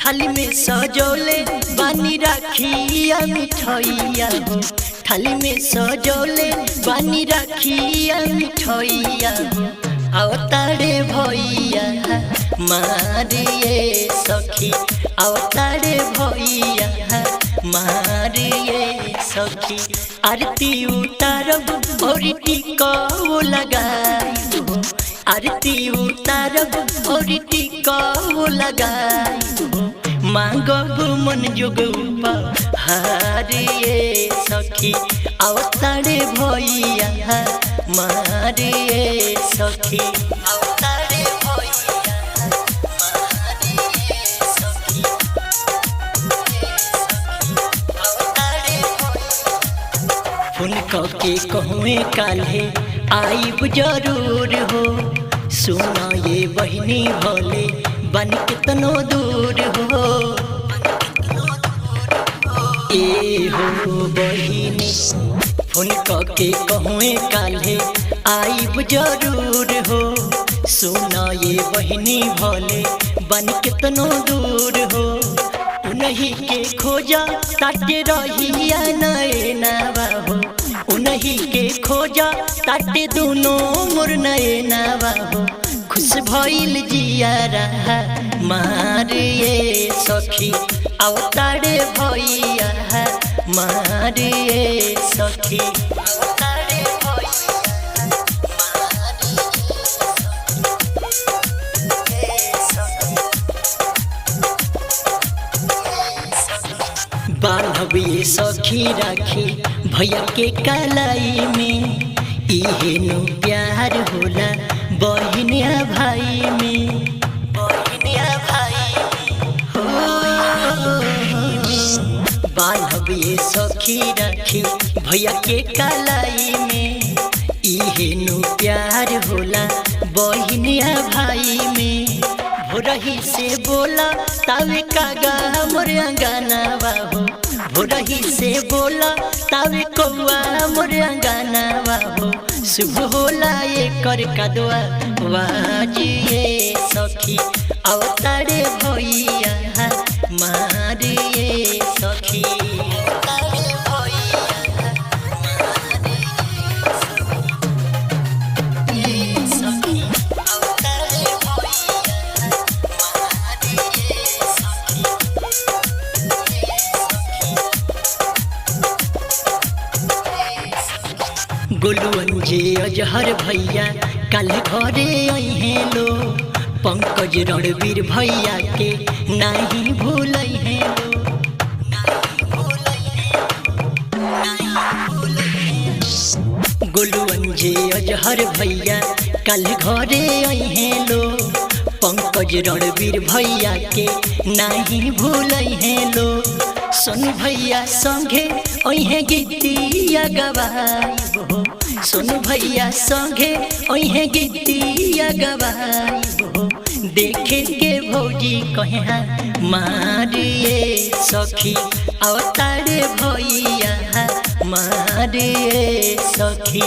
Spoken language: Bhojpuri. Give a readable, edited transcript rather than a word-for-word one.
थाली में सजौले बानी राखिया मिठैया हो, थाली में सजौले बानी राखिया मिठैया हो। अवतारे भैया मारिए सखी, अवतारे भैया मारिए सखी। आरती उतारब और टीका लगाई हो, आरती उतारब और टीका लगाई हो। मांगब मन जोग उपहारिए सखी, अवतारे भैया मारिए सखी, अवतारे भैया मारिए सखी, अवतारे भैया। फोन के कहूँ काल्हे आइब जरूर हो, सुना ये बहिनी भोले बन कितनो दूर हो। ए हो बहिनी फोन के कहूँ काल्हे आइब जरूर हो, सुना ये बहिनी भोले बन कितनो दूर हो। उन्हीं के खोजा ताटे रहिया नैनावा हो, उन्हीं के खोजा ताटे दोनों मोर नैनावा हो। खुश भइल जियारा मारिए सखी, अवतारे भैया मारिए सखी, अवतारे भैया मारिए सखी। बांधबी सखी राखी भैया के कलाई में, इहेनु प्यार होला बहिनिया भाई में, बहिनिया भाई हो। बांधबी सखी राखी भैया के कलाई में, इहेनु प्यार होला बहिनिया भाई में। भोरही से बोला तावे कागा मोर अंगनावा हो, भोरही से बोला तावे कौआ मोर अंगनावा हो। शुभ होला ये कर कदवा वाजिए सखी, अवतारे भैया मारिए सखी, अवतारे भैया मारिए सखी, अवतारे भैया मारिए सखी। गोलुअन जे अजहर भैया कल घरे अहे लो, पंकज रणवीर भैया के नहीं भूलहे लो, गोलुअन जे अजहर भैया कल घरे अहे लो, पंकज रणवीर भैया के नहीं भूलहे लो। सोनू भैया संगे अहे गीतिया गवाई हो, सोनू भैया संगे अहे गीतिया गवाई हो। देखे के भौजी कहे मारिए सखी, अवतारे भैया मारिए सखी।